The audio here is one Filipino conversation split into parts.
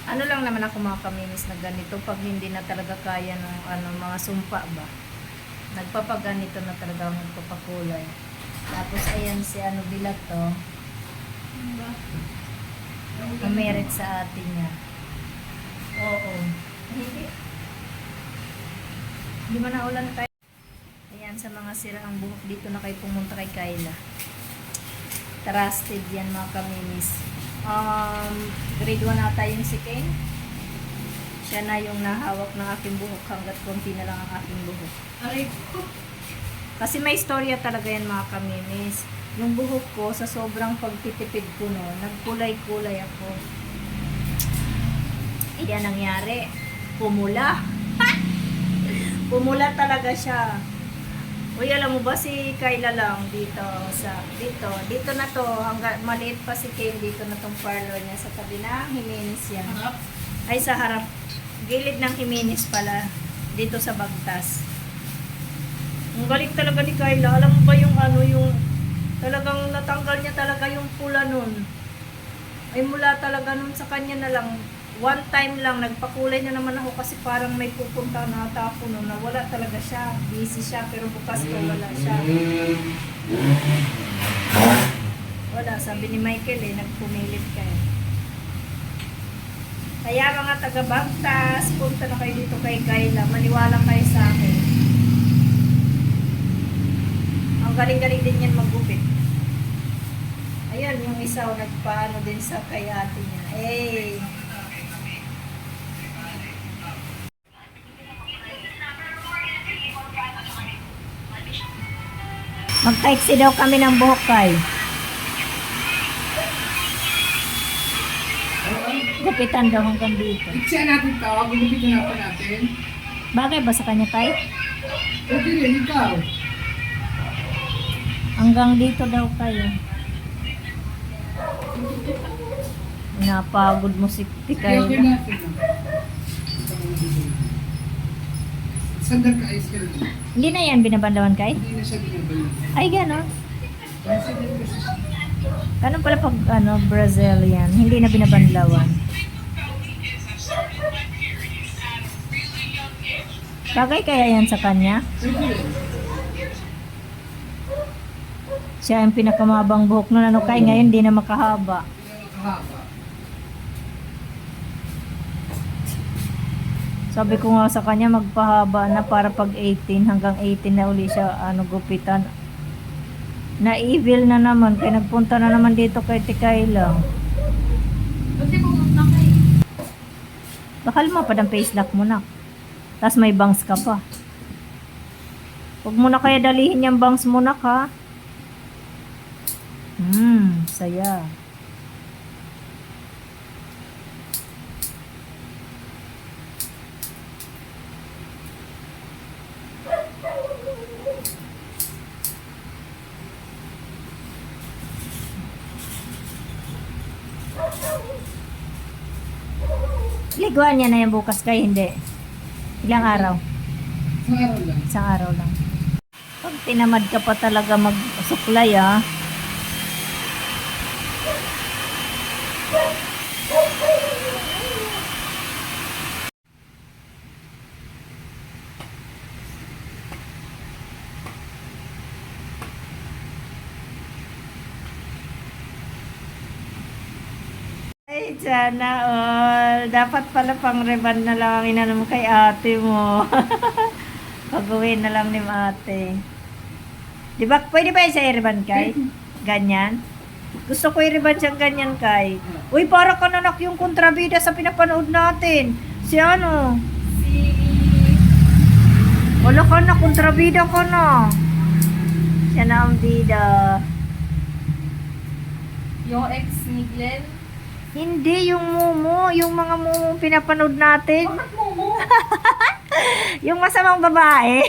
Ano lang naman ako mga kaminis na ganito pag hindi na talaga kaya ng mga sumpa ba. Nagpapaganito na talaga ako nagpapakulay. Tapos ayan si bilat to. Kumerit sa atin niya. Oo. Hindi mo na ulan tayo. Ayan sa mga sira ang buhok dito na kayo pumunta kay Kayla. Trusted yan mga kaminis. Grade 1 ata yung si Kane. Siya na yung nahawak ng aking buhok hanggat konti na lang ang aking buhok. Aray ko. Kasi may istorya talaga yan mga kaminis. Yung buhok ko, sa sobrang pagtitipid ko no, nagkulay-kulay ako. Yan nangyari. Pumula. Pumula talaga siya. Uy, alam mo ba si Kayla lang dito na to, hanggang maliit pa si Kane dito na tong parlor niya sa tabi ng Jimenez yan. Ay sa harap, gilid ng Jimenez pala, dito sa Bagtas. Ang galing talaga ni Kayla. Alam mo ba yung yung talagang natanggal niya talaga yung pula nun. Ay mula talaga nun sa kanya na lang. One time lang, nagpakulay na naman ako kasi parang may pupunta na ata ako nun na wala talaga siya. Busy siya pero bukas ko wala siya. Wala, sabi ni Michael nagpumilit kayo. Kaya mga taga-Bagtas, punta na kayo dito kay Kayla. Maniwala kayo sa akin. Ang galing-galing din yan maggupit. Ayun, yung isa nagpaano din sa kay ate niya. Mag-taxi daw kami ng buhok kay. Gupitan daw hanggang dito. Iksa natin tawag, gugupitin na pa natin. Bagay ba sa kanya kay? Okay rin, ikaw. Hanggang dito daw kayo. Napagod mo si Kay. Okay natin. Sandal ka ayos ka rin. Hindi na yan binabanlawan kay? Hindi na siya binabalan. Ay, gano'n. Sandal kasi siya. Ganun pala pag Brazilian, hindi na binabanlawan. Bagay kaya yan sa kanya? Pwede rin. Siya ang pinakamabang buhok nun. Kay ngayon, hindi na makahaba. Hindi na makahaba. Sabi ko nga sa kanya, magpahaba na para pag 18, hanggang 18 na uli siya, gupitan. Na-evil na naman, kaya nagpunta na naman dito kay Tikay lang. Ba't di pumunta kayo? Bakal mo pa ng face lock mo na. Tapos may bangs ka pa. Huwag mo na kaya dalihin yung bangs mo na ka. Saya. Liguan niya na yung bukas kay hindi. Ilang araw? Sa araw lang. Isang araw lang. Pag tinamad ka pa talaga magsuklay Ay, sana all. Dapat pala pang reban na lang ang inanong kay ate mo. Pag-uwi na lang ni ate. Di ba, pwede ba siya i-reban kay? Ganyan? Gusto ko i-reban siyang ganyan kay. Uy, para ka nanak yung kontrabida sa pinapanood natin. Si ano? Wala ka na, kontrabida ka na. Siya na ang bida. Yung ex ni Glenn? Hindi, yung mumu. Yung mga mumu pinapanood natin. Bakit mo? Yung masamang babae.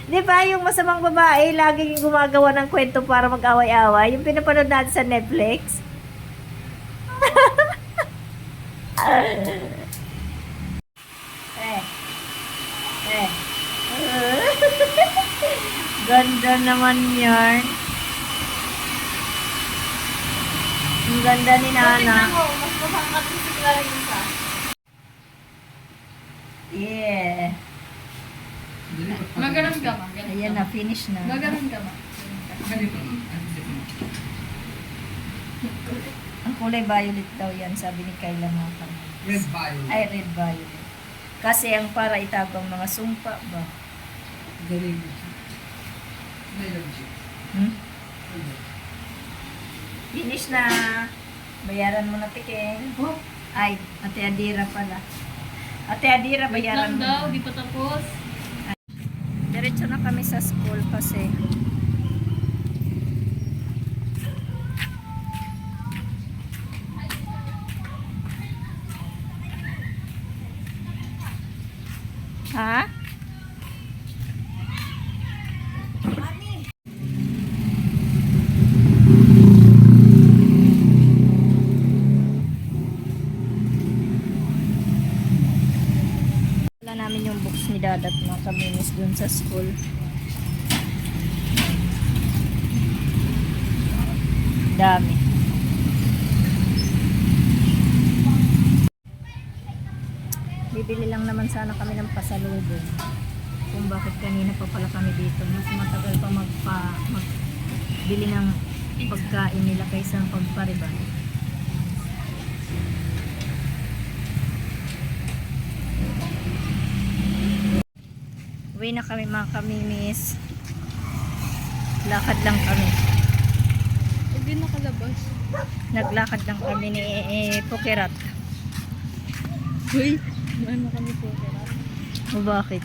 Di ba yung masamang babae, laging gumagawa ng kwento para mag-away-away. Yung pinapanood natin sa Netflix. Ganda naman yan. Ang ganda ni Nana. Mas masangkat yung sigla rin isa. Yeah. Maganon ka, ma. Ganun Ayan ka, na, ma. finish na. Maganon ka, ma. Ganito. Ganito. Ang kulay violet daw yan, sabi ni Kayla mga kami. Red violet. Ay, red violet. Kasi ang para itago ang mga sumpa ba? Galing. Melody. Hmm? Finish na. Bayaran mo na tiking. Oh, Ay, Ate Adira pala. Ate Adira, wait bayaran lang mo. daw, na. di pa tapos. Diretso na kami sa school kasi ha? Wala namin yung books ni Dadat mga kaminis dun sa school. Dami. Bibili lang naman sana kami ng pasalubong. Kung bakit kanina pa pala kami dito. Mas matagal pa magbili ng pagkain nila kaysa pagpariban. Uwi na kami mga kamimis. Lakad lang kami. Hindi nakalabas. Naglakad lang kami ni Pukirat. Uy, ano kami po? O bakit?